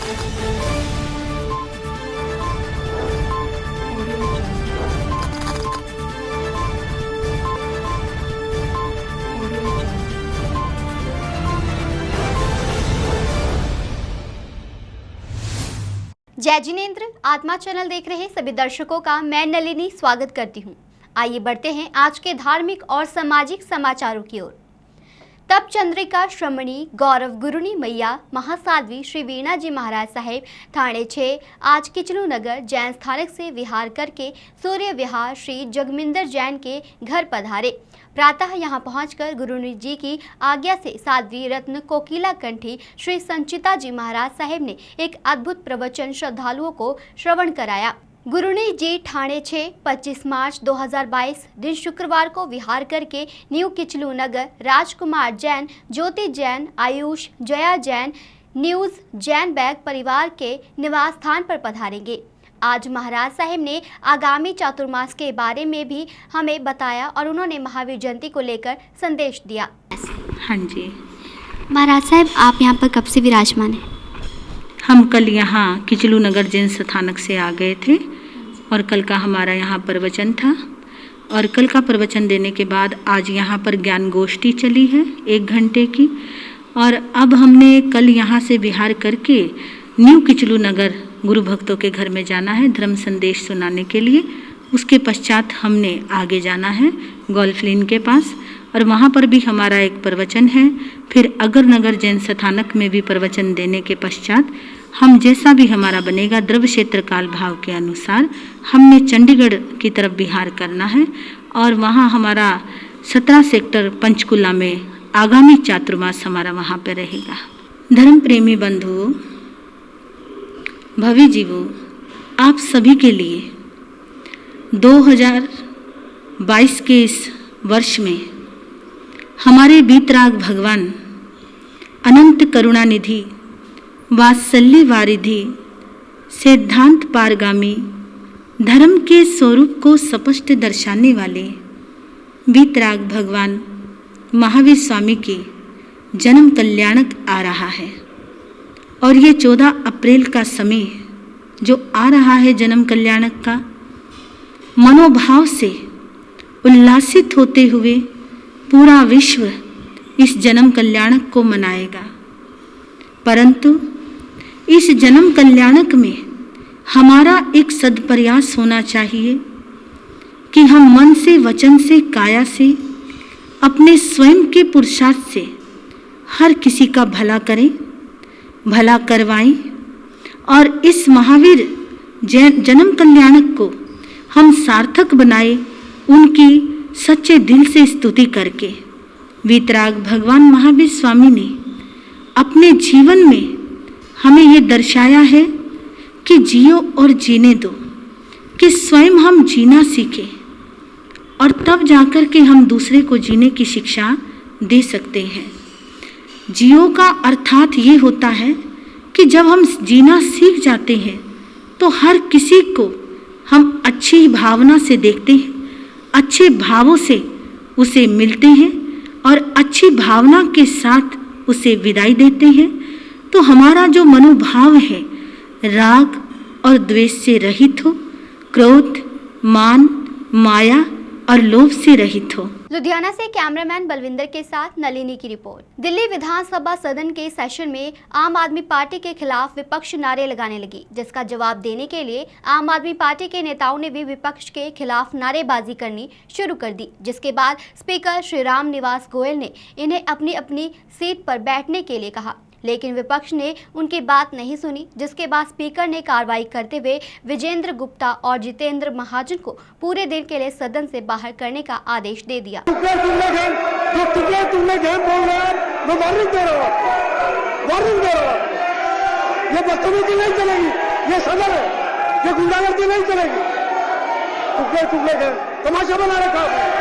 जय जिनेंद्र। आत्मा चैनल देख रहे सभी दर्शकों का मैं नलिनी स्वागत करती हूं। आइए बढ़ते हैं आज के धार्मिक और सामाजिक समाचारों की ओर। तप चंद्रिका श्रमणी गौरव गुरुनी मैया महासाध्वी श्री वीणा जी महाराज साहेब थाने 6 आज किचलू नगर जैन स्थानक से विहार करके सूर्य विहार श्री जगमिंदर जैन के घर पधारे। प्रातः यहां पहुंचकर गुरुनी जी की आज्ञा से साध्वी रत्न कोकिला कंठी श्री संचिता जी महाराज साहेब ने एक अद्भुत प्रवचन श्रद्धालुओं को श्रवण कराया। गुरुनी जी ठाणे 6 25 मार्च 2022 दिन शुक्रवार को विहार करके न्यू किचलू नगर राजकुमार जैन, ज्योति जैन, आयुष, जया जैन, न्यूज जैन बैग परिवार के निवास स्थान पर पधारेंगे। आज महाराज साहेब ने आगामी चातुर्मास के बारे में भी हमें बताया और उन्होंने महावीर जयंती को लेकर संदेश दिया। हाँ जी महाराज साहब, आप यहाँ पर कब से विराजमान हैं? हम कल यहाँ किचलू नगर जैन स्थानक से आ गए थे और कल का हमारा यहाँ प्रवचन था और कल का प्रवचन देने के बाद आज यहाँ पर ज्ञान गोष्ठी चली है 1 घंटे की। और अब हमने कल यहाँ से विहार करके न्यू किचलू नगर गुरु भक्तों के घर में जाना है धर्म संदेश सुनाने के लिए। उसके पश्चात हमने आगे जाना है गोल्फ लेन के पास और वहाँ पर भी हमारा एक प्रवचन है। फिर अगर नगर जैन स्थानक में भी प्रवचन देने के पश्चात हम जैसा भी हमारा बनेगा द्रव्य क्षेत्र काल भाव के अनुसार हमने चंडीगढ़ की तरफ विहार करना है और वहाँ हमारा 17 सेक्टर पंचकुला में आगामी चातुर्मास हमारा वहाँ पर रहेगा। धर्म प्रेमी बंधुओं, भवी जीवों, आप सभी के लिए 2022 के इस वर्ष में हमारे वीतराग भगवान अनंत करुणा निधि वात्सल्य वारिधि सिद्धांत पारगामी धर्म के स्वरूप को स्पष्ट दर्शाने वाले वीतराग भगवान महावीर स्वामी के जन्म कल्याणक आ रहा है। और ये 14 अप्रैल का समय जो आ रहा है जन्म कल्याणक का, मनोभाव से उल्लासित होते हुए पूरा विश्व इस जन्म कल्याणक को मनाएगा। परंतु इस जन्म कल्याणक में हमारा एक सदप्रयास होना चाहिए कि हम मन से, वचन से, काया से, अपने स्वयं के पुरुषार्थ से हर किसी का भला करें, भला करवाएं और इस महावीर जन्म कल्याणक को हम सार्थक बनाए उनकी सच्चे दिल से स्तुति करके। वीतराग भगवान महावीर स्वामी ने अपने जीवन में हमें ये दर्शाया है कि जियो और जीने दो, कि स्वयं हम जीना सीखें और तब जाकर के हम दूसरे को जीने की शिक्षा दे सकते हैं। जियो का अर्थात ये होता है कि जब हम जीना सीख जाते हैं तो हर किसी को हम अच्छी भावना से देखते हैं, अच्छे भावों से उसे मिलते हैं और अच्छी भावना के साथ उसे विदाई देते हैं। तो हमारा जो मनोभाव है राग और द्वेष से रहित हो, क्रोध, मान, माया और लोभ से रहित हो। लुधियाना से कैमरामैन बलविंदर के साथ नलिनी की रिपोर्ट। दिल्ली विधानसभा सदन के सेशन में आम आदमी पार्टी के खिलाफ विपक्ष नारे लगाने लगी, जिसका जवाब देने के लिए आम आदमी पार्टी के नेताओं ने भी विपक्ष के खिलाफ नारेबाजी करनी शुरू कर दी, जिसके बाद स्पीकर श्री राम निवास गोयल ने इन्हें अपनी अपनी सीट पर बैठने के लिए कहा, लेकिन विपक्ष ने उनकी बात नहीं सुनी, जिसके बाद स्पीकर ने कार्रवाई करते हुए विजेंद्र गुप्ता और जितेंद्र महाजन को पूरे दिन के लिए सदन से बाहर करने का आदेश दे दिया। ये बदतमीजी नहीं चलेगी, ये सदन है, ये गुंडागर्दी नहीं चलेगी। टुकड़े तमाशा बना रखा है।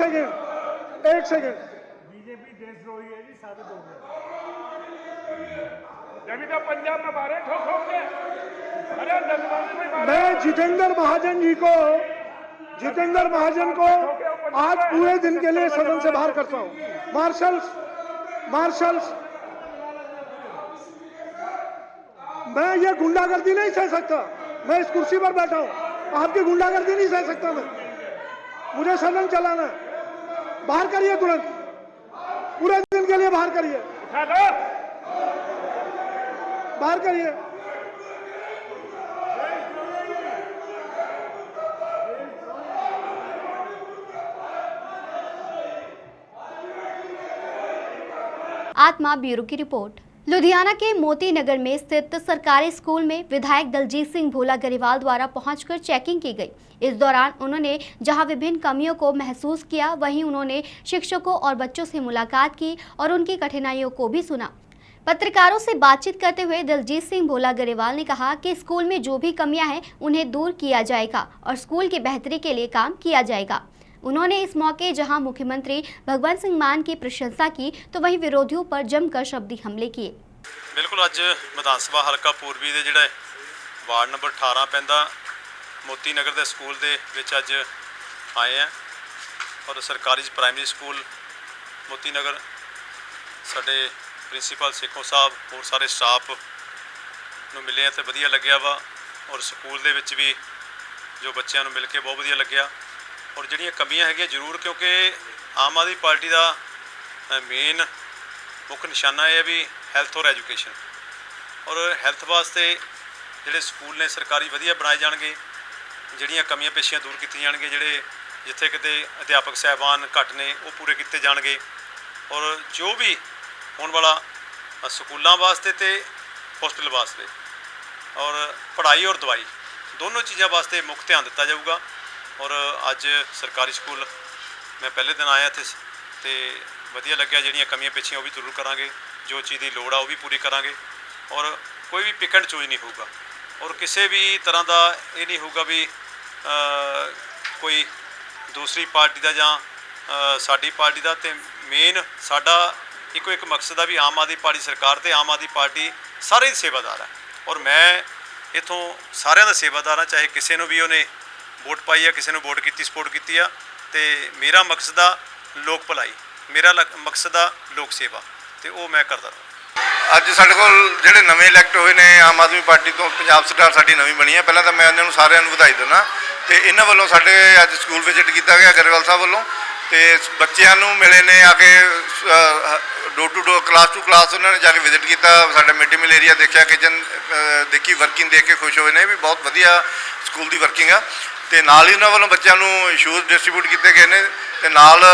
सेकंड, एक सेकंड। बीजेपी देशद्रोही है जी, साबित हो गया। जब तो पंजाब में मारे ठोक ठोक के, अरे 10 में मारे। मैं जितेंद्र महाजन को आज पूरे दिन के लिए सदन से बाहर करता हूं। मार्शल्स, मैं ये गुंडागर्दी नहीं सह सकता। मैं इस कुर्सी पर बैठा हूं, आपकी गुंडागर्दी नहीं सह सकता मैं। मुझे सदन चलाना है। बाहर करिए तुरंत, पूरे दिन के लिए बाहर करिए, बाहर करिए। आत्मा ब्यूरो की रिपोर्ट। लुधियाना के मोती नगर में स्थित सरकारी स्कूल में विधायक दलजीत सिंह भोला गरेवाल द्वारा पहुंचकर चेकिंग की गई। इस दौरान उन्होंने जहां विभिन्न कमियों को महसूस किया, वहीं उन्होंने शिक्षकों और बच्चों से मुलाकात की और उनकी कठिनाइयों को भी सुना। पत्रकारों से बातचीत करते हुए दलजीत सिंह भोला गरेवाल ने कहा कि स्कूल में जो भी कमियां हैं उन्हें दूर किया जाएगा और स्कूल की बेहतरी के लिए काम किया जाएगा। उन्होंने इस मौके जहां मुख्यमंत्री भगवंत सिंह मान की प्रशंसा की, तो वहीं विरोधियों पर जमकर शब्दी हमले किए। बिल्कुल अज विधान सभा हल्का पूर्वी के जिहड़े वार्ड नंबर 18 पैंदा मोती नगर के स्कूल दे विच अज आए हैं और सरकारी प्राइमरी स्कूल मोती नगर साडे प्रिंसीपल सेखों साहब और सारे स्टाफ नूं मिले हैं तो वधिया लग्या वा और स्कूल दे विच भी जो बच्चों नूं मिल के बहुत वधिया लग्या। और जिहड़ियां कमियां हैगियां जरूर, क्योंकि आम आदमी पार्टी का मेन मुख्य निशाना है भी हैल्थ और एजुकेशन, और हैल्थ वास्ते जिहड़े स्कूल ने सरकारी वधिया बनाए जाणगे, जिहड़ियां कमियां पेशियां दूर कीतियां जाणगे, जिहड़े जिथे किते अध्यापक साहबान घट ने वो पूरे किए जाणगे, और जो भी होने वाला स्कूलों वास्ते तो हॉस्पिटल वास्ते और पढ़ाई और दवाई दोनों चीज़ों वास्ते मुख्य ध्यान दिता जाऊगा। और अज सरकारी स्कूल मैं पहले दिन आया थे तो वधिया लग्या, जिहड़ियां कमियां पेशियां वो भी जरूर करांगे, जो चीज़ की लोड़ आ वो भी पूरी करांगे, और कोई भी पिक एंड चूज नहीं होगा और किसी भी तरह का ये नहीं होगा भी कोई दूसरी पार्टी का जां साडी पार्टी का। तो मेन साडा इको एक मकसद है भी आम आदमी पार्टी सरकार ते आम आदमी पार्टी सारे सेवादार है, और मैं इतों सारिਆਂ ਦਾ सेवादार हाँ, चाहे किसी को भी उन्हें वोट पाई है, किसी ने वोट की सपोर्ट की है। तो मेरा मकसद आ लोक भलाई, मेरा मकसद आ लोक सेवा, तो वो मैं करता रहा। ਅੱਜ ਸਾਡੇ ਕੋਲ ਜਿਹੜੇ ਨਵੇਂ ਇਲੈਕਟ ਹੋਏ ਨੇ ਆਮ ਆਦਮੀ ਪਾਰਟੀ ਤੋਂ ਪੰਜਾਬ ਸਰਕਾਰ ਸਾਡੀ ਨਵੀਂ ਬਣੀ ਹੈ। ਪਹਿਲਾਂ ਤਾਂ ਮੈਂ ਉਹਨਾਂ ਨੂੰ ਸਾਰਿਆਂ ਨੂੰ ਵਧਾਈ ਦਿੰਦਾ ਤੇ ਇਹਨਾਂ ਵੱਲੋਂ ਸਾਡੇ ਅੱਜ ਸਕੂਲ ਵਿਜ਼ਿਟ ਕੀਤਾ ਗਿਆ ਗਰੇਵਾਲ ਸਾਹਿਬ ਵੱਲੋਂ, ਤੇ ਬੱਚਿਆਂ ਨੂੰ ਮਿਲੇ ਨੇ ਆ ਕੇ door to door class to class ਉਹਨਾਂ ਨੇ ਜਾ ਕੇ ਵਿਜ਼ਿਟ ਕੀਤਾ, ਸਾਡਾ ਮਿਡ ਡੇ ਮੀਲ ਏਰੀਆ ਦੇਖਿਆ, ਕਿਚਨ ਦੇਖੀ, ਵਰਕਿੰਗ ਦੇਖ ਕੇ ਖੁਸ਼ ਹੋਏ ਨੇ ਵੀ ਬਹੁਤ ਵਧੀਆ ਸਕੂਲ ਦੀ ਵਰਕਿੰਗ ਆ। ਤੇ ਨਾਲ ਹੀ ਉਹਨਾਂ ਵੱਲੋਂ ਬੱਚਿਆਂ ਨੂੰ ਸ਼ੂਜ਼ ਡਿਸਟ੍ਰੀਬਿਊਟ ਕੀਤੇ ਗਏ ਨੇ ਤੇ ਨਾਲ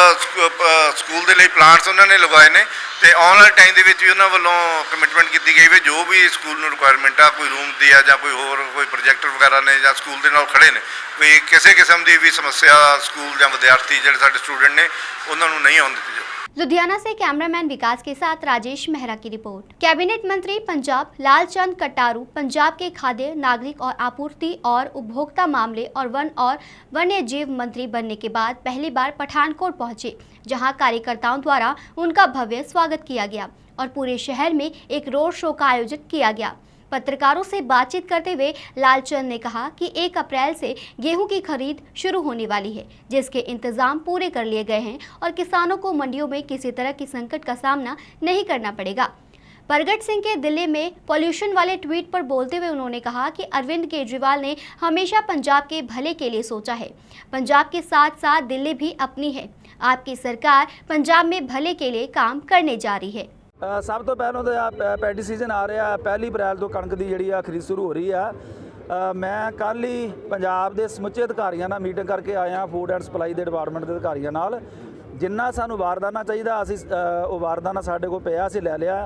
ਸਕੂਲ ਦੇ ਲਈ ਪਲਾਂਟਸ ਉਹਨਾਂ ਨੇ ਲਗਾਏ ਨੇ। ਤੇ ਆਉਣ ਵਾਲੇ ਟਾਈਮ ਦੇ ਵਿੱਚ ਵੀ ਉਹਨਾਂ ਵੱਲੋਂ ਕਮਿਟਮੈਂਟ ਕੀਤੀ ਗਈ ਵੀ ਜੋ ਵੀ ਸਕੂਲ ਨੂੰ ਰਿਕੁਆਇਰਮੈਂਟ ਆ, ਕੋਈ ਰੂਮ ਦੀ ਆ ਜਾਂ ਕੋਈ ਹੋਰ ਕੋਈ ਪ੍ਰੋਜੈਕਟਰ ਵਗੈਰਾ ਨੇ ਜਾਂ ਸਕੂਲ ਦੇ ਨਾਲ ਖੜੇ ਨੇ, ਵੀ ਕਿਸੇ ਕਿਸਮ ਦੀ ਵੀ ਸਮੱਸਿਆ ਸਕੂਲ ਜਾਂ ਵਿਦਿਆਰਥੀ ਜਿਹੜੇ ਸਾਡੇ स्टूडेंट ने उन्होंने नहीं आने दी जाए। लुधियाना से कैमरामैन विकास के साथ राजेश मेहरा की रिपोर्ट। कैबिनेट मंत्री पंजाब लालचंद कटारू पंजाब के खाद्य नागरिक और आपूर्ति और उपभोक्ता मामले और वन्य जीव मंत्री बनने के बाद पहली बार पठानकोट पहुंचे, जहां कार्यकर्ताओं द्वारा उनका भव्य स्वागत किया गया और पूरे शहर में एक रोड शो का आयोजन किया गया। पत्रकारों से बातचीत करते हुए लालचंद ने कहा कि 1 अप्रैल से गेहूं की खरीद शुरू होने वाली है, जिसके इंतजाम पूरे कर लिए गए हैं और किसानों को मंडियों में किसी तरह की संकट का सामना नहीं करना पड़ेगा। प्रगट सिंह के दिल्ली में पॉल्यूशन वाले ट्वीट पर बोलते हुए उन्होंने कहा कि अरविंद केजरीवाल ने हमेशा पंजाब के भले के लिए सोचा है। पंजाब के साथ साथ दिल्ली भी अपनी है। आपकी सरकार पंजाब में भले के लिए काम करने जा रही है। सब तो पहलों तो पैडी सीजन आ रहा, 1 अप्रैल तो कणक की जी खरीद शुरू हो रही है। मैं कल ही पंजाब के समुचे अधिकारियों नाल मीटिंग करके आया, फूड एंड सप्लाई के डिपार्टमेंट के अधिकारियों नाल। जिन्ना सानू वारदाना चाहिए असी वो वारदाना साढ़े को पिया असी लै लिया।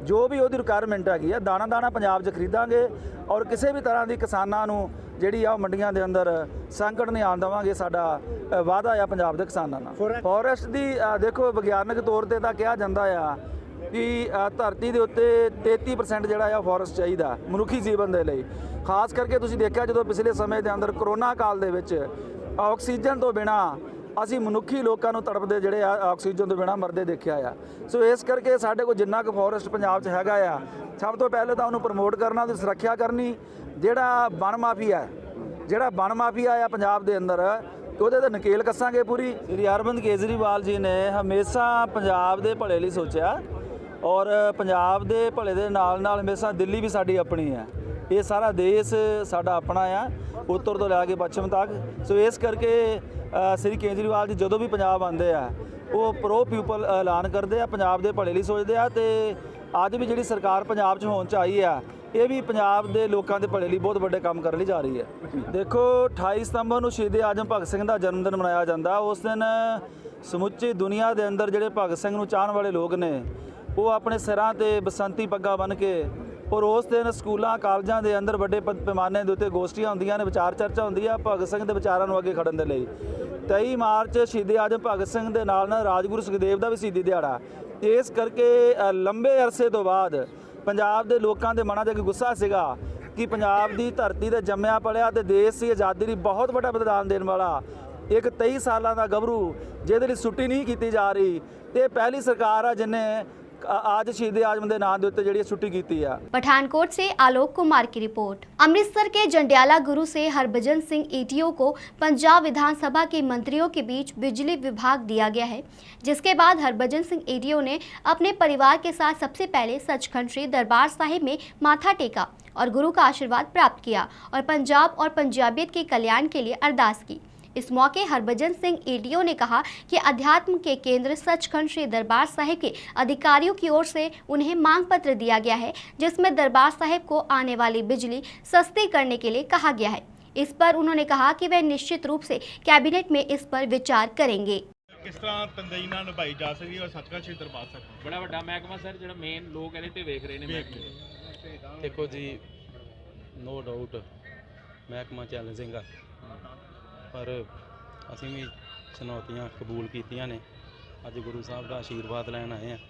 जो भी वो रिक्वायरमेंट हैगी है दाना दाना पंजाब च खरीदांगे और किसी भी तरह की किसानों नूं जिहड़ी आ मंडियां दे अंदर संकट नहीं आन देवांगे। साडा वादा है पंजाब के किसानों नाल। फॉरेस्ट की देखो विग्यानक तौर पर कहा जाता है कि धरती के उत्ते 33% जोड़ा फॉरेस्ट चाहिए मनुखी जीवन के लिए। खास करके तुसीं देखिया जो पिछले समय के अंदर करोना काल दे विच ऑक्सीजन तो बिना ਅਸੀਂ ਮਨੁੱਖੀ ਲੋਕਾਂ ਨੂੰ ਤੜਪਦੇ ਜਿਹੜੇ ਆ ਆਕਸੀਜਨ ਤੋਂ ਬਿਨਾਂ ਮਰਦੇ ਦੇਖਿਆ ਆ। ਸੋ ਇਸ ਕਰਕੇ ਸਾਡੇ ਕੋਲ ਜਿੰਨਾ ਕੁ ਫੋਰੈਸਟ ਪੰਜਾਬ 'ਚ ਹੈਗਾ ਆ, ਸਭ ਤੋਂ ਪਹਿਲੇ ਤਾਂ ਉਹਨੂੰ ਪ੍ਰਮੋਟ ਕਰਨਾ, ਉਹਦੀ ਸੁਰੱਖਿਆ ਕਰਨੀ। ਜਿਹੜਾ ਬਣ ਮਾਫੀਆ ਆ ਪੰਜਾਬ ਦੇ ਅੰਦਰ, ਉਹਦੇ ਤੇ ਨਕੇਲ ਕੱਸਾਂਗੇ ਪੂਰੀ। ਸ੍ਰੀ ਅਰਵਿੰਦ ਕੇਜਰੀਵਾਲ ਜੀ ਨੇ ਹਮੇਸ਼ਾ ਪੰਜਾਬ ਦੇ ਭਲੇ ਲਈ ਸੋਚਿਆ, ਔਰ ਪੰਜਾਬ ਦੇ ਭਲੇ ਦੇ ਨਾਲ ਨਾਲ ਹਮੇਸ਼ਾ ਦਿੱਲੀ ਵੀ ਸਾਡੀ ਆਪਣੀ ਹੈ। ਇਹ ਸਾਰਾ ਦੇਸ਼ ਸਾਡਾ ਆਪਣਾ ਆ, ਉੱਤਰ ਤੋਂ ਲੈ ਕੇ ਪੱਛਮ ਤੱਕ। ਸੋ ਇਸ ਕਰਕੇ ਸ੍ਰੀ ਕੇਜਰੀਵਾਲ ਜੀ ਜਦੋਂ ਵੀ ਪੰਜਾਬ ਆਉਂਦੇ ਆ, ਉਹ ਪ੍ਰੋ ਪੀਪਲ ਐਲਾਨ ਕਰਦੇ ਆ, ਪੰਜਾਬ ਦੇ ਭਲੇ ਲਈ ਸੋਚਦੇ ਆ। ਤੇ ਅੱਜ ਵੀ ਜਿਹੜੀ ਸਰਕਾਰ ਪੰਜਾਬ 'ਚ ਹੋਣ 'ਚ ਆਈ ਆ, ਇਹ ਵੀ ਪੰਜਾਬ ਦੇ ਲੋਕਾਂ ਦੇ ਭਲੇ ਲਈ ਬਹੁਤ ਵੱਡੇ ਕੰਮ ਕਰਨ ਲਈ ਜਾ ਰਹੀ ਹੈ। ਦੇਖੋ 28 ਸਤੰਬਰ ਨੂੰ ਸ਼ਹੀਦ ਆਜ਼ਮ ਭਗਤ ਸਿੰਘ ਦਾ ਜਨਮ ਦਿਨ ਮਨਾਇਆ ਜਾਂਦਾ। ਉਸ ਦਿਨ ਸਮੁੱਚੀ ਦੁਨੀਆ ਦੇ ਅੰਦਰ ਜਿਹੜੇ ਭਗਤ ਸਿੰਘ ਨੂੰ ਚਾਹਣ ਵਾਲੇ ਲੋਕ ਨੇ, ਉਹ ਆਪਣੇ ਸਿਰਾਂ ਤੇ ਬਸੰਤੀ ਪੱਗਾਂ ਬੰਨ੍ਹ ਕੇ, ਔਰ ਉਸ ਦਿਨ ਸਕੂਲਾਂ ਕਾਲਜਾਂ ਦੇ ਅੰਦਰ ਵੱਡੇ ਪੈਮਾਨੇ ਦੇ ਉੱਤੇ ਗੋਸ਼ਟੀਆਂ ਹੁੰਦੀਆਂ ਨੇ, ਵਿਚਾਰ ਚਰਚਾ ਹੁੰਦੀ ਆ ਭਗਤ ਸਿੰਘ ਦੇ ਵਿਚਾਰਾਂ ਨੂੰ ਅੱਗੇ ਖੜਨ ਦੇ ਲਈ। 23 ਮਾਰਚ ਸ਼ਹੀਦ ਆਜ਼ਮ ਭਗਤ ਸਿੰਘ ਦੇ ਨਾਲ ਰਾਜਗੁਰੂ ਸੁਖਦੇਵ ਦਾ ਵੀ ਸ਼ਹੀਦੀ ਦਿਹਾੜਾ। ਇਸ ਕਰਕੇ ਲੰਬੇ ਅਰਸੇ ਤੋਂ ਬਾਅਦ ਪੰਜਾਬ ਦੇ ਲੋਕਾਂ ਦੇ ਮਨਾਂ 'ਚ ਇੱਕ ਗੁੱਸਾ ਸੀਗਾ ਕਿ ਪੰਜਾਬ ਦੀ ਧਰਤੀ ਤੇ ਜੰਮਿਆ ਪਲਿਆ ਤੇ ਦੇਸ਼ ਦੀ ਆਜ਼ਾਦੀ ਲਈ ਬਹੁਤ ਵੱਡਾ ਬਲਿਦਾਨ ਦੇਣ ਵਾਲਾ ਇੱਕ 23 ਸਾਲਾਂ ਦਾ ਗੱਭਰੂ, ਜਿਹਦੇ ਲਈ ਛੁੱਟੀ ਨਹੀਂ ਕੀਤੀ ਜਾ ਰਹੀ, ਤੇ ਪਹਿਲੀ ਸਰਕਾਰ ਆ ਜਿਹਨੇ आज शहीद आजम के नाम के उत्ते छुट्टी की है। पठानकोट से आलोक कुमार की रिपोर्ट। अमृतसर के जंडियाला गुरु से हरभजन सिंह ईटीओ को पंजाब विधानसभा के मंत्रियों के बीच बिजली विभाग दिया गया है, जिसके बाद हरभजन सिंह ईटीओ ने अपने परिवार के साथ सबसे पहले सचखंड श्री दरबार साहिब में माथा टेका और गुरु का आशीर्वाद प्राप्त किया और पंजाब और पंजाबियत के कल्याण के लिए अरदास की। इस मौके हरभजन सिंह ईटीओ ने कहा कि अध्यात्म के केंद्र सचखंड श्री दरबार साहिब के अधिकारियों की ओर से उन्हें मांग पत्र दिया गया है, जिसमें दरबार साहिब को आने वाली बिजली सस्ती करने के लिए कहा गया है। इस पर उन्होंने कहा कि वह निश्चित रूप से कैबिनेट में इस पर विचार करेंगे। किस तरह तंदेही नाल निभाई जा सकती है और सचखंड श्री दरबार साहिब बड़ा वड्डा महकमा सर जो मेन लोग इहदे ते वेख रहे ने महकमे। देखो जी, नो डाउट महकमा चैलेंजिंग है, पर असीं भी चुनौतियां कबूल कीतियां ने। अज गुरु साहब का आशीर्वाद लैन आए हैं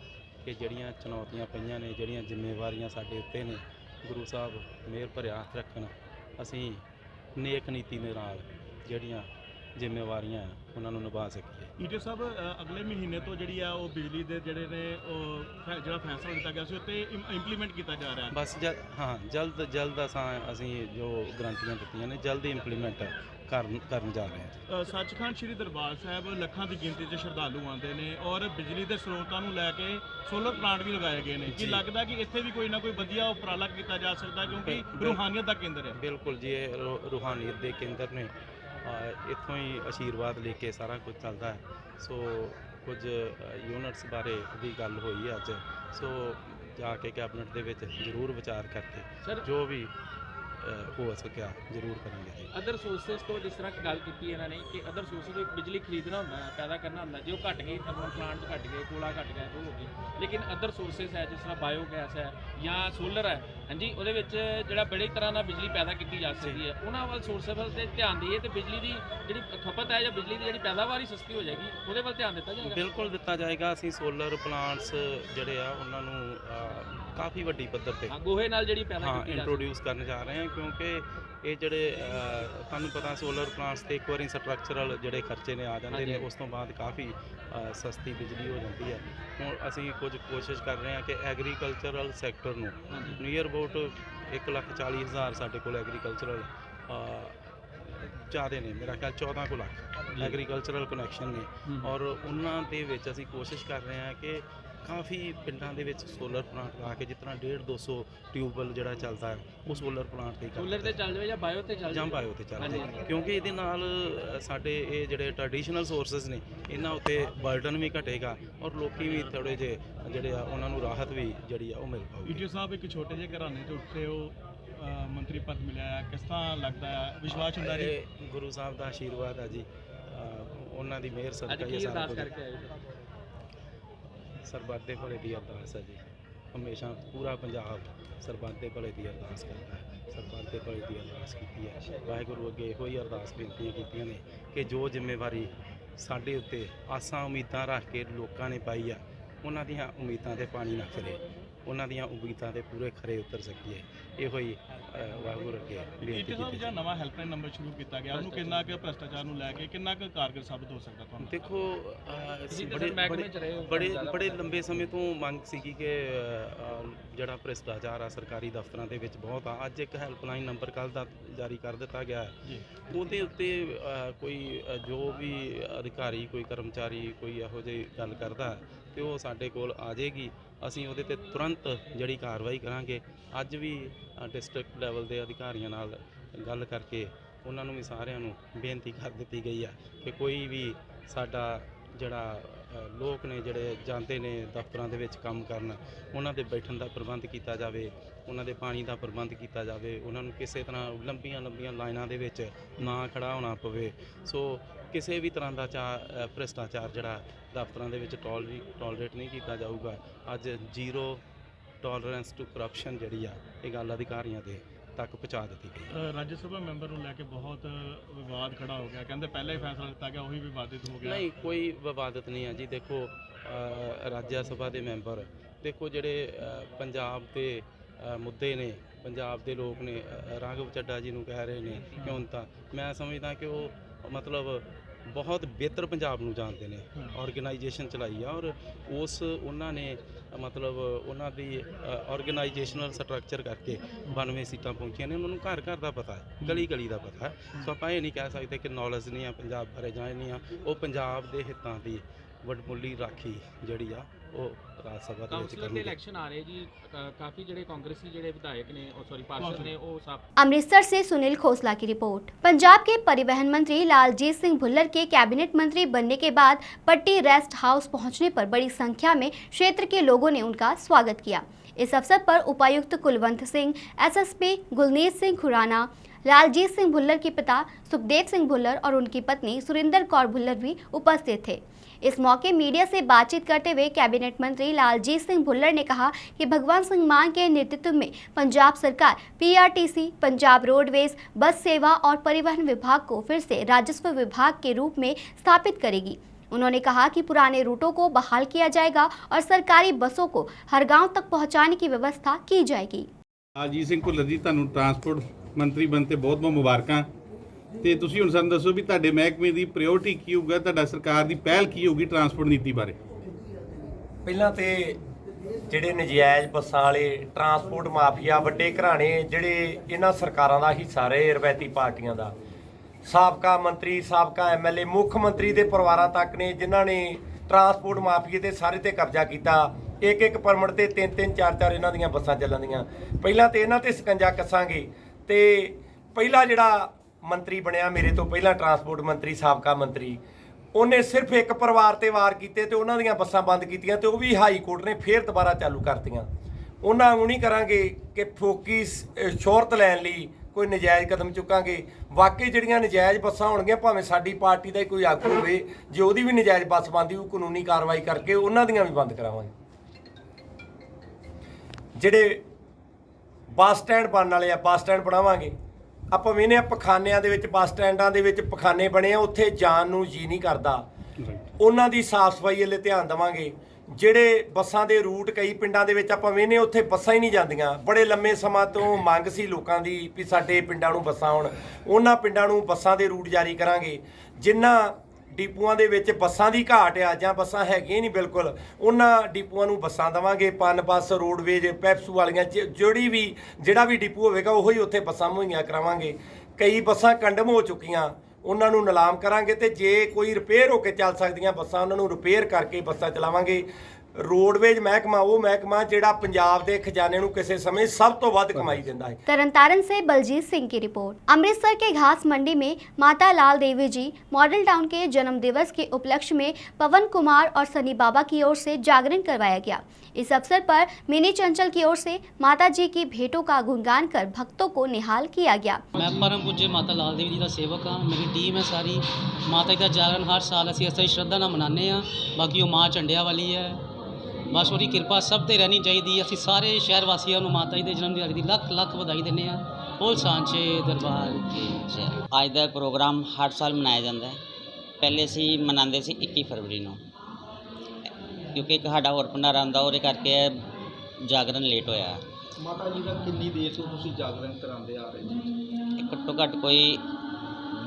कि जिहड़ियां चुनौतियां पईयां ने, जिहड़ियां जिम्मेवारियां साडे उत्ते ने, गुरु साहब मेहर भरिया हत्थ रखन। असीं नेक नीति दे नाल जिहड़ियां जिम्मेवारियां उन्हां नूं निभा सकीए। ईटीओ साहब अगले महीने तो जिहड़ी आ वो बिजली दे जिहड़े ने जिहड़ा फैसला लिता गया सी उत्ते इंप्लीमेंट किया जा रहा है। बस जल्द असीं जो गारंटियां दित्तियां ने जल्द ही इंप्लीमेंट करन जा रहे हैं। सचखंड श्री दरबार साहिब लखां की गिनती च श्रद्धालु आते हैं और बिजली के स्रोतां नूं लैके सोलर प्लांट भी लगाए गए हैं। कि लगता कि इत्थे भी कोई ना कोई वधिया उपराला किया जा सकता है, क्योंकि रूहानियत का केंद्र है। बिल्कुल जी, रूहानियत के केंद्र ने, इत्थों ही आशीर्वाद लेके सारा कुछ चलता है। सो कुछ यूनिट्स बारे भी गल हुई अज, सो जाके कैबिनेट दे विच जरूर विचार करके जो भी हो सकिया जरूर करेंगे जी। अदर सोर्सेस तो जिस तरह की गल की इन्होंने कि अदर सोर्सेस तो बिजली खरीदना होंदा है, पैदा करना होंदा है, जो घट गई थर्मल प्लांट घट गए, कोला घट गया तो हो गई, लेकिन अदर सोर्सेस है जिस तरह बायोगैस है या सोलर है, हाँ जी, वो जो बड़ी तरह ना बिजली पैदा की जा सकती है, उन्होंने वाल सोर्सेस वाल ध्यान दिए तो बिजली की जी खपत है या बिजली की जी पैदावार ही सस्ती हो जाएगी, वो वाल ध्यान दिता जाएगा। बिल्कुल दिता जाएगा। असीं सोलर प्लांट्स जिहड़े आ उन्हां नूं काफ़ी वड्डी पद्धर ते गोहे नाल जिहड़ी पैदा हाँ इंट्रोड्यूस करने जा रहे हैं, क्योंकि ये जिहड़े तुहानूं पता सोलर प्लांट्स ते एक बारी स्ट्रक्चरल जिहड़े खर्चे ने आ जाते हैं, उस तो बाद काफ़ी सस्ती बिजली हो जाती है। हुण असीं कुछ कोशिश कर रहे हैं कि एग्रीकल्चरल सैक्टर नूं नीयर अबाउट 1,40,000 साडे कोल एग्रीकल्चरल ज़्यादा ने, मेरा ख्याल 14 को लाख एग्रीकल्चरल कनैक्शन ने, और उन्हां दे विच असीं कोशिश कर रहे हैं कि काफ़ी पिंडां दे विच सोलर प्लांट ला के जितना 150-200 ट्यूबवैल जिहड़ा चलता है वो सोलर प्लांट ते सोलर ते चल जाए या बायो ते चल जाए, बायो ते चल जाए, क्योंकि इहदे नाल साडे ये जिहड़े ट्रैडिशनल सोर्सेस ने इन्हां उत्ते बर्डन भी घटेगा और लोकी भी थोड़े जे जिहड़े आ उन्हां नूं राहत भी जिहड़ी आ वो मिल पाऊगी। ईटीओ साहब एक छोटे जे घराने च उत्थे वो मंत्री पद मिलिया है, किस तरह लगता है, विश्वास हुंदा जी? गुरु साहब का आशीर्वाद है जी, उन्हां दी मेहर सदका ही सारा कुछ। सरबत दे भले की अरदास है जी, हमेशा पूरा पंजाब सरबत दे भले की अरदास करता है, सरबत दे भले की अरदास की है। वाहिगुरू अगे इहो ही अरदास बेनतियां कीतियां ने कि जो जिम्मेवारी साडे उत्ते आसां उम्मीदां रख के लोकां ने पाई आ, उन्हां दीआं उम्मीदां ते पानी ना फिरे, ਉਹਨਾਂ ਦੀਆਂ ਉਮੀਦਾਂ ਤੇ ਪੂਰੇ ਖਰੇ ਉਤਰ ਸਕੀਏ। ਇਹੋ ਹੀ ਵਾਹਿਗੁਰੂ ਅੱਗੇ ਬੇਨਤੀ ਇੱਕ ਸਾਹਿਬ ਕੀਤੀ। ਜਿਹੜਾ ਨਵਾਂ ਹੈਲਪਲਾਈਨ ਨੰਬਰ ਸ਼ੁਰੂ ਕੀਤਾ ਗਿਆ ਉਹਨੂੰ ਕਿੰਨਾ ਕੁ ਭ੍ਰਿਸ਼ਟਾਚਾਰ ਨੂੰ ਲੈ ਕੇ ਕਿੰਨਾ ਕੁ ਕਾਰਗਰ ਸਾਬਤ ਹੋ ਸਕਦਾ ਤੁਹਾਨੂੰ? ਦੇਖੋ ਤੁਸੀਂ ਤਾਂ ਮਹਿਕਮੇ 'ਚ ਰਹੇ ਹੋ, ਬੜੇ ਲੰਬੇ ਸਮੇਂ ਤੋਂ ਮੰਗ ਸੀਗੀ ਕਿ ਜਿਹੜਾ ਭ੍ਰਿਸ਼ਟਾਚਾਰ ਆ ਸਰਕਾਰੀ ਦਫ਼ਤਰਾਂ ਦੇ ਵਿੱਚ ਬਹੁਤ ਆ। ਅੱਜ ਇੱਕ ਹੈਲਪਲਾਈਨ ਨੰਬਰ ਕੱਲ੍ਹ ਦਾ ਜਾਰੀ ਕਰ ਦਿੱਤਾ ਗਿਆ ਹੈ। ਉਹਦੇ ਉੱਤੇ ਕੋਈ ਜੋ ਵੀ ਅਧਿਕਾਰੀ, ਕੋਈ ਕਰਮਚਾਰੀ ਕੋਈ ਇਹੋ ਜਿਹੀ ਗੱਲ ਕਰਦਾ ਤੇ ਉਹ ਸਾਡੇ ਕੋਲ ਆ ਜਾਏਗੀ। ਅਸੀਂ ਉਹਦੇ ਤੇ ਤੁਰੰਤ ਜਿਹੜੀ ਕਾਰਵਾਈ ਕਰਾਂਗੇ। ਅੱਜ ਵੀ ਡਿਸਟ੍ਰਿਕਟ ਲੈਵਲ ਦੇ ਅਧਿਕਾਰੀਆਂ ਨਾਲ ਗੱਲ ਕਰਕੇ ਉਹਨਾਂ ਨੂੰ ਵੀ ਸਾਰਿਆਂ ਨੂੰ ਬੇਨਤੀ ਕਰ ਦਿੱਤੀ ਗਈ ਹੈ ਕਿ ਕੋਈ ਵੀ ਸਾਡਾ ਜਿਹੜਾ ਲੋਕ ਨੇ ਜਿਹੜੇ ਜਾਂਦੇ ਨੇ ਦਫ਼ਤਰਾਂ ਦੇ ਵਿੱਚ ਕੰਮ ਕਰਨ, ਉਹਨਾਂ ਦੇ ਬੈਠਣ ਦਾ ਪ੍ਰਬੰਧ ਕੀਤਾ ਜਾਵੇ, ਉਹਨਾਂ ਦੇ ਪਾਣੀ ਦਾ ਪ੍ਰਬੰਧ ਕੀਤਾ ਜਾਵੇ, ਉਹਨਾਂ ਨੂੰ ਕਿਸੇ ਤਰ੍ਹਾਂ ਲੰਬੀਆਂ ਲਾਈਨਾਂ ਦੇ ਵਿੱਚ ਨਾ ਖੜਾ ਹੋਣਾ ਪਵੇ। ਸੋ ਕਿਸੇ ਵੀ ਤਰ੍ਹਾਂ ਦਾ ਭ੍ਰਿਸ਼ਟਾਚਾਰ ਜਿਹੜਾ ਦਫ਼ਤਰਾਂ ਦੇ ਵਿੱਚ ਟੋਲਰੇਟ ਨਹੀਂ ਕੀਤਾ ਜਾਊਗਾ। ਅੱਜ ਜ਼ੀਰੋ ਟੋਲਰੈਂਸ ਟੂ ਕਰਪਸ਼ਨ ਜਿਹੜੀ ਆ ਇਹ ਗੱਲ ਅਧਿਕਾਰੀਆਂ ਦੇ ਤੱਕ ਪਹੁੰਚਾ ਦਿੱਤੀ ਗਈ। ਰਾਜ ਸਭਾ ਮੈਂਬਰ ਨੂੰ ਲੈ ਕੇ ਬਹੁਤ ਵਿਵਾਦ ਖੜਾ ਹੋ ਗਿਆ, ਕਹਿੰਦੇ ਪਹਿਲਾਂ ਹੀ ਫੈਸਲਾ ਲਿੱਤਾ ਗਿਆ ਉਹੀ ਵਿਵਾਦਿਤ ਹੋ ਗਿਆ। ਨਹੀਂ, ਕੋਈ ਵਿਵਾਦਤ ਨਹੀਂ ਹੈ ਜੀ। ਦੇਖੋ ਰਾਜ ਸਭਾ ਦੇ ਮੈਂਬਰ ਦੇਖੋ ਜਿਹੜੇ ਪੰਜਾਬ ਦੇ ਮੁੱਦੇ ਨੇ, ਪੰਜਾਬ ਦੇ ਲੋਕ ਨੇ, ਰਾਘਵ ਚੱਡਾ ਜੀ ਨੂੰ ਕਹਿ ਰਹੇ ਨੇ ਕਿ ਹੁਣ ਤਾਂ ਮੈਂ ਸਮਝਦਾ ਕਿ ਉਹ ਮਤਲਬ ਬਹੁਤ ਬਿਹਤਰ ਪੰਜਾਬ ਨੂੰ ਜਾਣਦੇ ਨੇ। ਆਰਗੇਨਾਈਜੇਸ਼ਨ ਚਲਾਈ ਆ ਔਰ ਉਹਨਾਂ ਨੇ ਮਤਲਬ ਉਹਨਾਂ ਦੀ ਆਰਗੇਨਾਈਜੇਸ਼ਨਲ ਸਟਰਕਚਰ ਕਰਕੇ 92 ਸੀਟਾਂ ਪਹੁੰਚੀਆਂ ਨੇ। ਉਹਨਾਂ ਨੂੰ ਘਰ ਦਾ ਪਤਾ ਹੈ, ਗਲੀ ਦਾ ਪਤਾ ਹੈ। ਸੋ ਆਪਾਂ ਇਹ ਨਹੀਂ ਕਹਿ ਸਕਦੇ ਕਿ ਨੌਲੇਜ ਨਹੀਂ ਆ ਪੰਜਾਬ ਬਾਰੇ ਜਾਂ ਨਹੀਂ ਆ। ਉਹ ਪੰਜਾਬ ਦੇ ਹਿੱਤਾਂ ਦੀ ਵਡਮੁੱਲੀ ਰਾਖੀ ਜਿਹੜੀ ਆ ਉਹ ਰਾਜ ਸਭਾ ਦੇ ਵਿੱਚ ਕਾਉਂਸਲਰ ਦੇ ਕਰਨਗੇ। ਇਲੈਕਸ਼ਨ ਆ ਰਹੇ ਜੀ, ਕਾਫੀ ਜਿਹੜੇ कांग्रेसी ਜਿਹੜੇ ਵਿਧਾयक ने पार्षद ने वो सब। अमृतसर से सुनील खोसला की रिपोर्ट। पंजाब के परिवहन मंत्री लालजीत सिंह भुल्लर के कैबिनेट मंत्री बनने के बाद पट्टी रेस्ट हाउस पहुंचने पर बड़ी संख्या में क्षेत्र के लोगों ने उनका स्वागत किया। इस अवसर पर उपायुक्त कुलवंत सिंह, एसएसपी गुलनीत सिंह खुराना, लालजीत सिंह भुल्लर के पिता सुखदेव सिंह भुल्लर और उनकी पत्नी सुरिंदर कौर भुल्लर भी उपस्थित थे। इस मौके मीडिया से बातचीत करते हुए कैबिनेट मंत्री लालजीत सिंह भुल्लर ने कहा कि भगवंत सिंह मान के नेतृत्व में पंजाब सरकार पीआरटीसी, पंजाब रोडवेज, बस सेवा और परिवहन विभाग को फिर से राजस्व विभाग के रूप में स्थापित करेगी। उन्होंने कहा कि पुराने रूटों को बहाल किया जाएगा और सरकारी बसों को हर गांव तक पहुंचाने की व्यवस्था की जाएगी। ਲਾਲਜੀਤ ਸਿੰਘ ਭੁੱਲਰ ਜੀ, ਤੁਹਾਨੂੰ ਟਰਾਂਸਪੋਰਟ ਮੰਤਰੀ ਬਣਤੇ ਬਹੁਤ ਬਹੁਤ ਮੁਬਾਰਕਾਂ। ਤੇ ਤੁਸੀਂ ਹੁਣ ਸਾਨੂੰ ਦੱਸੋ ਵੀ ਤੁਹਾਡੇ ਮਹਿਕਮੇ ਦੀ ਪ੍ਰਾਇੋਰਟੀ ਕੀ ਹੋਊਗਾ, ਤੁਹਾਡਾ ਸਰਕਾਰ ਦੀ ਪਹਿਲ ਕੀ ਹੋਊਗੀ ਟਰਾਂਸਪੋਰਟ ਨੀਤੀ ਬਾਰੇ? ਪਹਿਲਾਂ ਤੇ ਜਿਹੜੇ ਨਜਾਇਜ਼ ਬੱਸਾਂ ਵਾਲੇ ਟਰਾਂਸਪੋਰਟ ਮਾਫੀਆ ਵੱਡੇ ਘਰਾਣੇ ਜਿਹੜੇ ਇਹਨਾਂ ਸਰਕਾਰਾਂ ਦਾ ਹਿੱਸਾ ਰਹੇ, ਰਵਾਇਤੀ ਪਾਰਟੀਆਂ ਦਾ, ਸਾਬਕਾ ਮੰਤਰੀ, ਸਾਬਕਾ ਐਮਐਲਏ, ਮੁੱਖ ਮੰਤਰੀ ਦੇ ਪਰਿਵਾਰਾਂ ਤੱਕ ਨੇ ਜਿਨ੍ਹਾਂ ਨੇ ਟਰਾਂਸਪੋਰਟ ਮਾਫੀਏ ਤੇ ਸਾਰੇ ਤੇ ਕਬਜ਼ਾ ਕੀਤਾ। ਇੱਕ ਪਰਮਿਟ ਤੇ 3-3 4-4 ਇਹਨਾਂ ਦੀਆਂ ਬੱਸਾਂ ਚੱਲਣਦੀਆਂ। ਪਹਿਲਾਂ ਤੇ ਇਹਨਾਂ ਤੇ ਸਕੰਜਾ ਕੱਸਾਂਗੇ। ਤੇ ਪਹਿਲਾ ਜਿਹੜਾ ਮੰਤਰੀ ਬਣਿਆ ਮੇਰੇ ਤੋਂ ਪਹਿਲਾਂ ਟਰਾਂਸਪੋਰਟ ਮੰਤਰੀ, ਸਾਬਕਾ ਮੰਤਰੀ, ਉਹਨੇ ਸਿਰਫ ਇੱਕ ਪਰਿਵਾਰ ਤੇ ਵਾਰ ਕੀਤੇ ਤੇ ਉਹਨਾਂ ਦੀਆਂ ਬੱਸਾਂ ਬੰਦ ਕੀਤੀਆਂ ਤੇ ਉਹ ਵੀ ਹਾਈ ਕੋਰਟ ਨੇ ਫੇਰ ਦੁਬਾਰਾ ਚਾਲੂ ਕਰਤੀਆਂ। ਉਹਨਾਂ ਨੂੰ ਨਹੀਂ ਕਰਾਂਗੇ ਕਿ ਫੋਕੀ ਸ਼ੋਹਰਤ ਲੈਣ ਲਈ ਕੋਈ ਨਜਾਇਜ਼ ਕਦਮ ਚੁੱਕਾਂਗੇ। ਵਾਕਈ ਜਿਹੜੀਆਂ ਨਜਾਇਜ਼ ਬੱਸਾਂ ਹੋਣਗੀਆਂ, ਭਾਵੇਂ ਸਾਡੀ ਪਾਰਟੀ ਦਾ ਹੀ ਕੋਈ ਆਗੂ ਹੋਵੇ, ਜੇ ਉਹਦੀ ਵੀ ਨਜਾਇਜ਼ ਬੱਸ ਬੰਦੀ ਉਹ ਕਾਨੂੰਨੀ ਕਾਰਵਾਈ ਕਰਕੇ ਉਹਨਾਂ ਦੀਆਂ ਵੀ ਬੰਦ ਕਰਾਵਾਂਗੇ। ਜਿਹੜੇ ਬੱਸ ਸਟੈਂਡ ਬਣਨ ਵਾਲੇ ਆ, ਬੱਸ ਸਟੈਂਡ ਬਣਾਵਾਂਗੇ। ਆਪਾਂ ਵੇਖਦੇ ਹਾਂ ਪਖਾਨਿਆਂ ਦੇ ਵਿੱਚ, ਬੱਸ ਸਟੈਂਡਾਂ ਦੇ ਵਿੱਚ ਪਖਾਨੇ ਬਣੇ ਆ, ਉੱਥੇ ਜਾਣ ਨੂੰ ਜੀ ਨਹੀਂ ਕਰਦਾ। ਉਹਨਾਂ ਦੀ ਸਾਫ਼ ਸਫਾਈ ਵੱਲ ਧਿਆਨ ਦੇਵਾਂਗੇ। ਜਿਹੜੇ ਬੱਸਾਂ ਦੇ ਰੂਟ ਕਈ ਪਿੰਡਾਂ ਦੇ ਵਿੱਚ ਆਪਾਂ ਵੇਖਦੇ ਉੱਥੇ ਬੱਸਾਂ ਹੀ ਨਹੀਂ ਜਾਂਦੀਆਂ। ਬੜੇ ਲੰਮੇ ਸਮਾਂ ਤੋਂ ਮੰਗ ਸੀ ਲੋਕਾਂ ਦੀ ਵੀ ਸਾਡੇ ਪਿੰਡਾਂ ਨੂੰ ਬੱਸਾਂ ਆਉਣ। ਉਹਨਾਂ ਪਿੰਡਾਂ ਨੂੰ ਬੱਸਾਂ ਦੇ ਰੂਟ ਜਾਰੀ ਕਰਾਂਗੇ। ਜਿਨ੍ਹਾਂ ਡਿਪੂਆਂ ਦੇ ਵਿੱਚ ਬੱਸਾਂ ਦੀ ਘਾਟ ਆ ਜਾਂ ਬੱਸਾਂ ਹੈਗੀਆਂ ਨਹੀਂ ਬਿਲਕੁਲ, ਉਹਨਾਂ ਡਿਪੂਆਂ ਨੂੰ ਬੱਸਾਂ ਦੇਵਾਂਗੇ। ਪਨ ਬੱਸ, ਰੋਡਵੇਜ, ਪੈਪਸੂ ਵਾਲੀਆਂ ਜਿਹੜਾ ਵੀ ਡਿਪੂ ਹੋਵੇਗਾ ਉਹੀ ਉੱਥੇ ਬੱਸਾਂ ਮੁਹੱਈਆ ਕਰਾਵਾਂਗੇ। ਕਈ ਬੱਸਾਂ ਕੰਡਮ ਹੋ ਚੁੱਕੀਆਂ, ਉਹਨਾਂ ਨੂੰ ਨਿਲਾਮ ਕਰਾਂਗੇ ਤੇ ਜੇ ਕੋਈ ਰਿਪੇਅਰ ਹੋ ਕੇ ਚੱਲ ਸਕਦੀਆਂ ਬੱਸਾਂ ਉਹਨਾਂ ਨੂੰ ਰਿਪੇਅਰ ਕਰਕੇ ਬੱਸਾਂ ਚਲਾਵਾਂਗੇ। रोडवेज महकमा वो महकमा ਜਿਹੜਾ ਪੰਜਾਬ ਦੇ खजाने ਨੂੰ ਕਿਸੇ ਸਮੇਂ सब तो ਵੱਧ कमाई देता है। तरनतारन से बलजीत सिंह की रिपोर्ट। अमृतसर के घास मंडी में माता लाल देवी जी मॉडल टाउन के जन्म दिवस के उपलक्ष्य में पवन कुमार और सनी बाबा की ओर से जागरण करवाया गया। इस अवसर पर मिनी चंचल की ओर से माता जी की भेंटों का गुणगान कर भक्तों को निहाल किया गया। मैं परम पूज्य माता लाल देवी जी का सेवक हाँ। मेरी टीम है सारी। माता जी का जागरण हर साल असीं इस श्रद्धा नाल मनाने हाँ। बाकी वो माँ झंडिया वाली है, बस ਉਹਦੀ ਕਿਰਪਾ ਸਭ ਤੇ ਰਹਿਣੀ ਚਾਹੀਦੀ। ਅਸੀਂ ਸਾਰੇ ਸ਼ਹਿਰ ਵਾਸੀਆਂ ਨੂੰ ਮਾਤਾ ਜੀ ਦੇ ਜਨਮ ਦਿਹਾੜੇ ਦੀ ਲੱਖ ਲੱਖ ਵਧਾਈ ਦਿੰਦੇ ਹਾਂ। ਬੋਲ ਸਾਂਚੇ ਦਰਬਾਰ ਕੀ ਜੈ। ਅੱਜ ਦਾ ਪ੍ਰੋਗਰਾਮ ਹਰ ਸਾਲ ਮਨਾਇਆ ਜਾਂਦਾ ਹੈ। ਪਹਿਲੇ ਅਸੀਂ ਮਨਾਉਂਦੇ ਸੀ 21 ਫਰਵਰੀ ਨੂੰ, ਕਿਉਂਕਿ ਇੱਕ ਸਾਡਾ ਹੋਰ ਭੰਡਾਰਾ ਹੁੰਦਾ, ਉਹਦੇ ਕਰਕੇ ਜਾਗਰਣ ਲੇਟ ਹੋਇਆ। ਮਾਤਾ ਜੀ ਦਾ ਕਿੰਨੀ ਦੇਰ ਤੋਂ ਤੁਸੀਂ ਜਾਗਰਣ ਕਰਾਉਂਦੇ ਆ ਰਹੇ ਜੀ? ਇਹ ਘੱਟੋ ਘੱਟ ਕੋਈ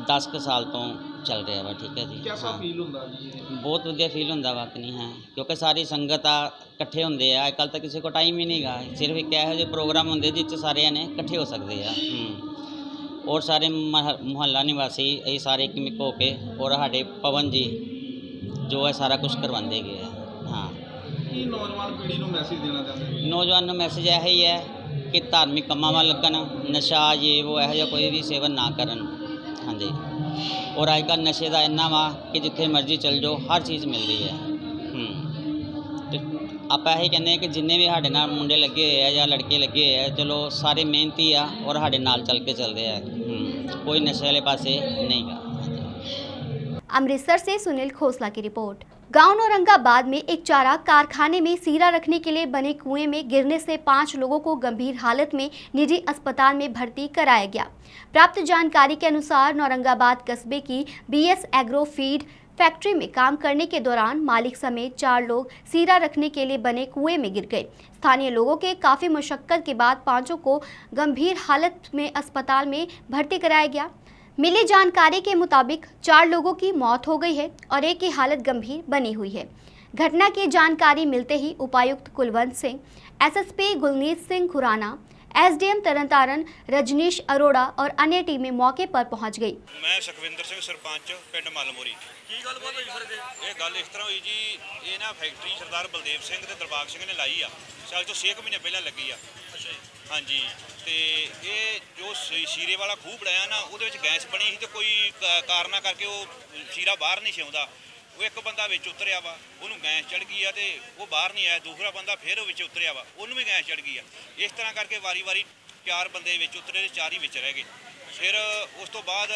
10 ਕੁ ਸਾਲ ਤੋਂ ਚੱਲ ਰਿਹਾ ਵਾ। ਠੀਕ ਹੈ ਜੀ। ਕਿਹਦਾ ਫੀਲ ਹੁੰਦਾ ਜੀ? ਬਹੁਤ ਵਧੀਆ ਫੀਲ ਹੁੰਦਾ ਵਾ ਕਿ ਨਹੀਂ ਹੈ, ਕਿਉਂਕਿ ਸਾਰੀ ਸੰਗਤ ਆ ਇਕੱਠੇ ਹੁੰਦੇ ਆ। ਅੱਜ ਕੱਲ੍ਹ ਤਾਂ ਕਿਸੇ ਕੋਲ ਟਾਈਮ ਹੀ ਨਹੀਂ ਗਾ, ਸਿਰਫ ਇੱਕ ਇਹੋ ਜਿਹੇ ਪ੍ਰੋਗਰਾਮ ਹੁੰਦੇ ਜਿਸ 'ਚ ਸਾਰਿਆਂ ਨੇ ਇਕੱਠੇ ਹੋ ਸਕਦੇ ਆ। ਔਰ ਸਾਰੇ ਮੁਹੱਲਾ ਨਿਵਾਸੀ ਇਹ ਸਾਰੇ ਇੱਕ ਹੋ ਕੇ ਔਰ ਸਾਡੇ ਪਵਨ ਜੀ ਜੋ ਹੈ ਸਾਰਾ ਕੁਝ ਕਰਵਾਉਂਦੇ ਗਏ ਆ। ਹਾਂ, ਕੀ ਨੌਜਵਾਨ ਪੀੜ੍ਹੀ ਨੂੰ ਮੈਸੇਜ ਦੇਣਾ ਚਾਹੁੰਦੇ? ਨੌਜਵਾਨ ਨੂੰ ਮੈਸੇਜ ਇਹ ਹੀ ਹੈ ਕਿ ਧਾਰਮਿਕ ਕੰਮਾਂ ਵੱਲ ਲੱਗਣ, ਨਸ਼ਾ ਇਹ ਉਹ ਇਹੋ ਜਿਹਾ ਕੋਈ ਵੀ ਸੇਵਨ ਨਾ ਕਰਨ। ਹਾਂਜੀ, ਔਰ ਅੱਜ ਕੱਲ੍ਹ ਨਸ਼ੇ ਦਾ ਇੰਨਾ ਵਾ ਕਿ ਜਿੱਥੇ ਮਰਜ਼ੀ ਚੱਲ ਜਾਓ ਹਰ ਚੀਜ਼ ਮਿਲਦੀ ਹੈ। ਤੇ ਆਪਾਂ ਇਹੀ ਕਹਿੰਦੇ ਹਾਂ ਕਿ ਜਿੰਨੇ ਵੀ ਸਾਡੇ ਨਾਲ ਮੁੰਡੇ ਲੱਗੇ ਹੋਏ ਆ ਜਾਂ ਲੜਕੇ ਲੱਗੇ ਹੋਏ ਆ, ਚਲੋ ਸਾਰੇ ਮਿਹਨਤੀ ਆ ਔਰ ਸਾਡੇ ਨਾਲ ਚੱਲ ਕੇ ਚੱਲਦੇ ਆ। ਕੋਈ नशे वाले पासे नहीं गया। अमृतसर से सुनील खोसला की रिपोर्ट। गांव औरंगाबाद में एक चारा कारखाने में सीरा रखने के लिए बने कुएं में गिरने से 5 लोगों को गंभीर हालत में निजी अस्पताल में भर्ती कराया गया। प्राप्त जानकारी के अनुसार औरंगाबाद कस्बे की BS एग्रो फीड फैक्ट्री में काम करने के दौरान मालिक समेत 4 लोग सीरा रखने के लिए बने कुएं में गिर गए। स्थानीय लोगों के काफ़ी मशक्कत के बाद 5 को गंभीर हालत में अस्पताल में भर्ती कराया गया। मिली जानकारी के मुताबिक 4 लोगों की मौत हो गई है और एक की हालत गंभीर बनी हुई है। घटना की जानकारी मिलते ही उपायुक्त कुलवंत सिंह, SSP गुलनीत सिंह खुराना, SDM तरनतारन रजनीश अरोड़ा और अन्य टीमें मौके पर पहुंच गई। मैं सुखविंदर सिंह सरपंच पिंड मालमोरी। की गल बात होई सर? ये गल इस तरह हुई जी, ये ना फैक्ट्री सरदार बलदेव सिंह ते दरबाग सिंह ने लाई आ, साल तो 6 महीने पहले लगी आ। अच्छा जी। हाँ जी, तो ये जो शीरे वाला खूह बनाया ना, वो गैस बनी तो कोई कारणा करके वो शीरा बाहर नहीं सिउंदा। वो एक बंदा विच उतरिया वा, उन्होंने गैस चढ़ गई है, तो वो बाहर नहीं आया। दूसरा बंदा फिर विच उतरिया वा, उन्होंने भी गैस चढ़ गई है। इस तरह करके वारी वारी 4 बंदे विच उतरे, 4 ही विच रह गए। फिर उस तो बाद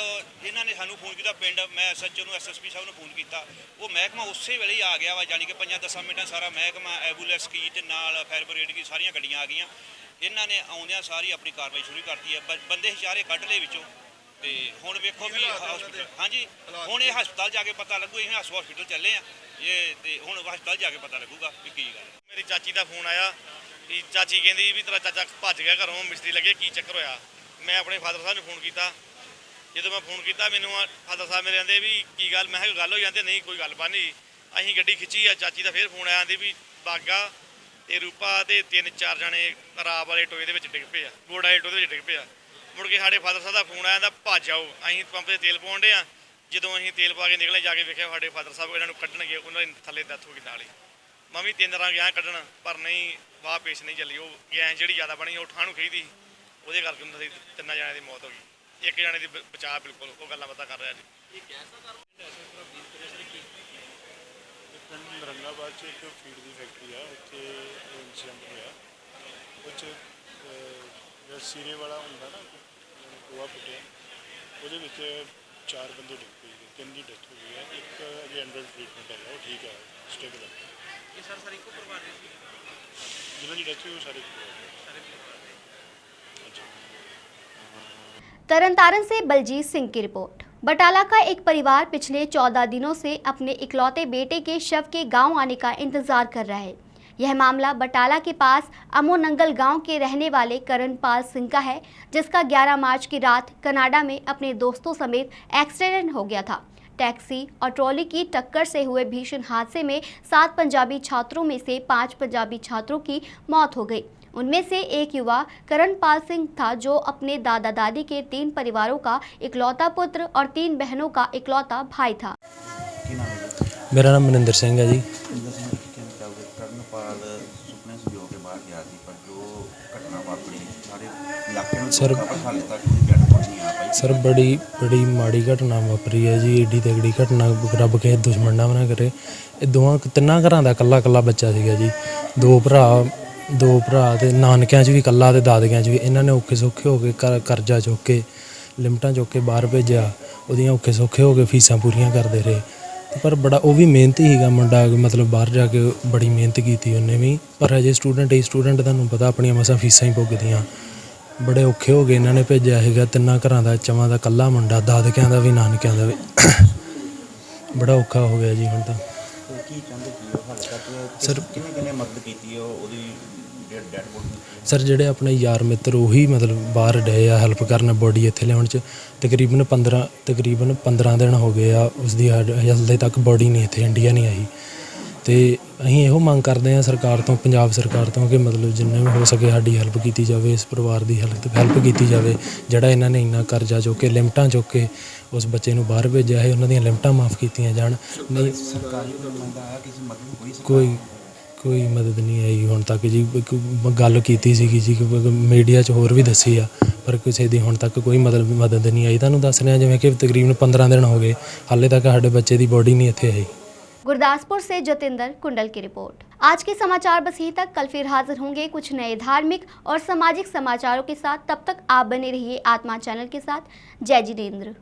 इन्होंने सानू फोन किया, पिंड मैं SHO नूं SSP साहब नूं फोन किया। वो महकमा उस वेले ही आ गया वा, जानी कि 5-10 मिनटां सारा महकमा एंबूलेंस की ते नाल फायर ब्रिगेड की सारियां गड्डियां आ गईयां। इन्होंने आउंदियां सारी अपनी कार्रवाई शुरू करती है। बंदे सारे कढ़ ले विचों ते हुण वेखो भी हॉस्पिटल। हाँ जी, हुण ये हस्पताल जाके पता लगू। ये हॉस्पिटल चले हैं ये, ते हुण हस्पताल जाके पता लगूगा कि की गल। मेरी चाची का फोन आया कि चाची कहती भी तेरा चाचा भज गया घरों, मिस्त्री लगे, की चक्कर होया। मैं अपने फादर साहब ने फोन किया। जो मैं फोन किया, मैनू फादर साहब मेरे आंदे भी की गल। मैं कोई गल हो जाती, नहीं कोई गलबात नहीं। असीं गड्डी खिंची आ, चाची का फिर फोन आया आंदी भी बागा ते रूपा ते 3-4 जने राब वाले टोए दे विच डिग पे आ, गोड़ वाले टोए दे विच डिग पे आ। मुड़ के साढ़े फादर साहब का फोन आया, भज आओ। असीं पंप से तेल पाउण डे आ। ਜਦੋਂ ਅਸੀਂ ਤੇਲ ਪਾ ਕੇ ਨਿਕਲੇ, ਜਾ ਕੇ ਵੇਖਿਆ ਸਾਡੇ ਫਾਦਰ ਸਾਹਿਬ ਇਹਨਾਂ ਨੂੰ ਕੱਢਣ ਗਏ, ਉਹਨਾਂ ਦੀ ਥੱਲੇ ਡੈਥ ਹੋ ਗਈ ਨਾਲ ਹੀ। ਮੈਂ ਵੀ 3 ਰਾਂ ਗਿਆ ਕੱਢਣ, ਪਰ ਨਹੀਂ ਵਾਹ ਪੇਸ਼ ਨਹੀਂ ਚੱਲੀ। ਉਹ ਗੈਸ ਜਿਹੜੀ ਜ਼ਿਆਦਾ ਬਣੀ ਉਹ ਠਾਹ ਨੂੰ ਖਿੱਚਦੀ, ਉਹਦੇ ਕਰਕੇ ਉਹਨਾਂ ਦੀ 3 ਜਣਿਆਂ ਦੀ ਮੌਤ ਹੋ ਗਈ। 1 ਜਣੇ ਦੀ ਬਚਾਅ ਬਿਲਕੁਲ। ਉਹ ਗੱਲਾਂ ਬਾਤਾਂ ਕਰ ਰਿਹਾ ਜੀ। औरंगाबाद 'ਚ ਇੱਕ ਫੀਡ ਦੀ ਫੈਕਟਰੀ ਆ, ਉੱਥੇ ਇੰਸੀਡੈਂਟ ਹੋਇਆ। ਉਹ 'ਚ ਜਿਹੜਾ ਸੀਰੇ ਵਾਲਾ ਹੁੰਦਾ ਨਾ, ਗੋਆ ਪੁੱਟਿਆ, ਉਹਦੇ ਵਿੱਚ 4 ਬੰਦੇ ਡਿੱਗ ਪਏ। 3 ਦੀ ਡੈਥ ਹੋ ਗਈ ਹੈ, ਇੱਕ ਅਜੇ ਅੰਡਰ ਟ੍ਰੀਟਮੈਂਟ ਹੈਗਾ, ਉਹ ਠੀਕ ਹੈ, ਸਟੇਬਲ ਹੈ। ਇਹ ਸਰ ਸਾਰੇ ਇੱਕੋ ਪਰਿਵਾਰ ਦੇ ਜਿਨ੍ਹਾਂ ਦੀ ਡੈਥ ਹੋਈ ਉਹ ਸਾਰੇ तरनतारन से बलजीत सिंह की रिपोर्ट। बटाला का एक परिवार पिछले 14 दिनों से अपने इकलौते बेटे के शव के गांव आने का इंतजार कर रहा है। यह मामला बटाला के पास अमोनंगल गांव के रहने वाले करणपाल सिंह का है, जिसका 11 मार्च की रात कनाडा में अपने दोस्तों समेत एक्सीडेंट हो गया था। टैक्सी और ट्रॉली की टक्कर से हुए भीषण हादसे में 7 पंजाबी छात्रों में से 5 पंजाबी छात्रों की मौत हो गई। उनमें से एक युवा करणपाल सिंह था, जो अपने दादा दादी के 3 परिवारों का इकलौता पुत्र और 3 बहनों का इकलौता भाई था। मेरा नाम मनिंदर सिंह है जी। सर बड़ी माड़ी घटना वापरी है जी। एडी तगड़ी घटना रब के दुश्मन ना ना करे। ये 2-3 घरां दा कल्ला कल्ला बच्चा सीगा जी। 2 भरा ते नानकिਆਂ 'ਚ ਵੀ ਕੱਲਾ ਤੇ ਦਾਦਕਿਆਂ 'ਚ ਵੀ। ਇਹਨਾਂ ਨੇ ਔਖੇ ਸੌਖੇ ਹੋ ਕੇ ਕਰਜ਼ਾ ਚੁੱਕ ਕੇ, ਲਿਮਟਾਂ ਚੁੱਕ ਕੇ ਬਾਹਰ ਭੇਜਿਆ। ਉਹਦੀਆਂ ਔਖੇ ਸੌਖੇ ਹੋ ਕੇ ਫੀਸਾਂ ਪੂਰੀਆਂ ਕਰਦੇ ਰਹੇ। ਪਰ ਬੜਾ ਉਹ ਵੀ ਮਿਹਨਤੀ ਸੀਗਾ ਮੁੰਡਾ, ਮਤਲਬ ਬਾਹਰ ਜਾ ਕੇ ਬੜੀ ਮਿਹਨਤ ਕੀਤੀ ਉਹਨੇ ਵੀ। ਪਰ ਅਜੇ ਸਟੂਡੈਂਟ ਤੁਹਾਨੂੰ ਪਤਾ ਆਪਣੀਆਂ ਮਸਾਂ ਫੀਸਾਂ ਹੀ ਭੁਗਤਦੀਆਂ। ਬੜੇ ਔਖੇ ਹੋ ਗਏ। ਇਹਨਾਂ ਨੇ ਭੇਜਿਆ ਸੀਗਾ 3 ਘਰਾਂ ਦਾ, ਚਵਾਂ ਦਾ ਕੱਲਾ ਮੁੰਡਾ, ਦਾਦਕਿਆਂ ਦਾ ਵੀ ਨਾਨਕਿਆਂ ਦਾ ਵੀ। ਬੜਾ ਔਖਾ ਹੋ ਗਿਆ ਜੀ ਹੁਣ ਤਾਂ। ਸਰ ਕਿੰਨੇ ਮਦਦ ਕੀਤੀ ਉਹਦੀ ਡੈਡ ਬੋਡੀ? ਸਰ ਜਿਹੜੇ ਆਪਣੇ ਯਾਰ ਮਿੱਤਰ ਉਹੀ ਮਤਲਬ ਬਾਹਰ ਡਏ ਆ ਹੈਲਪ ਕਰਨ ਬੋਡੀ ਇੱਥੇ ਲਿਆਉਣ 'ਚ। ਤਕਰੀਬਨ 15 ਦਿਨ ਹੋ ਗਏ ਆ ਉਸਦੀ ਹਜੇ ਤੱਕ ਬੋਡੀ ਨਹੀਂ ਇੱਥੇ ਇੰਡੀਆ ਨਹੀਂ ਆਈ। ਤੇ ਅਸੀਂ ਇਹੋ ਮੰਗ ਕਰਦੇ ਹਾਂ ਸਰਕਾਰ ਤੋਂ, ਪੰਜਾਬ ਸਰਕਾਰ ਤੋਂ, ਕਿ ਮਤਲਬ ਜਿੰਨੇ ਵੀ ਹੋ ਸਕੇ ਸਾਡੀ ਹੈਲਪ ਕੀਤੀ ਜਾਵੇ, ਇਸ ਪਰਿਵਾਰ ਦੀ ਹੈਲਪ ਕੀਤੀ ਜਾਵੇ। ਜਿਹੜਾ ਇਹਨਾਂ ਨੇ ਇੰਨਾ ਕਰਜ਼ਾ ਚੁੱਕ ਕੇ ਲਿਮਟਾਂ ਚੁੱਕ ਕੇ ਉਸ ਬੱਚੇ ਨੂੰ ਬਾਹਰ ਭੇਜਿਆ ਹੈ, ਉਹਨਾਂ ਦੀਆਂ ਲਿਮਟਾਂ ਮਾਫ ਕੀਤੀਆਂ ਜਾਣ। ਨਹੀਂ ਕੋਈ ਮਦਦ ਨਹੀਂ ਆਈ ਹੁਣ ਤੱਕ ਜੀ। ਗੱਲ ਕੀਤੀ ਸੀਗੀ ਜੀ ਮੀਡੀਆ 'ਚ ਹੋਰ ਵੀ ਦੱਸੀ ਆ, ਪਰ ਕਿਸੇ ਦੀ ਹੁਣ ਤੱਕ ਕੋਈ ਮਦਦ ਨਹੀਂ ਆਈ। ਤੁਹਾਨੂੰ ਦੱਸ ਰਿਹਾ ਜਿਵੇਂ ਕਿ ਤਕਰੀਬਨ 15 ਦਿਨ ਹੋ गए, हाले तक ਸਾਡੇ ਬੱਚੇ ਦੀ ਬੋਡੀ नहीं ਇੱਥੇ आई। गुरदासपुर से जतेंद्र कुंडल की रिपोर्ट। आज के समाचार बस यहीं तक। कल फिर हाजिर होंगे कुछ नए धार्मिक और सामाजिक समाचारों के साथ। तब तक आप बने रहिए आत्मा चैनल के साथ। जय जिनेंद्र।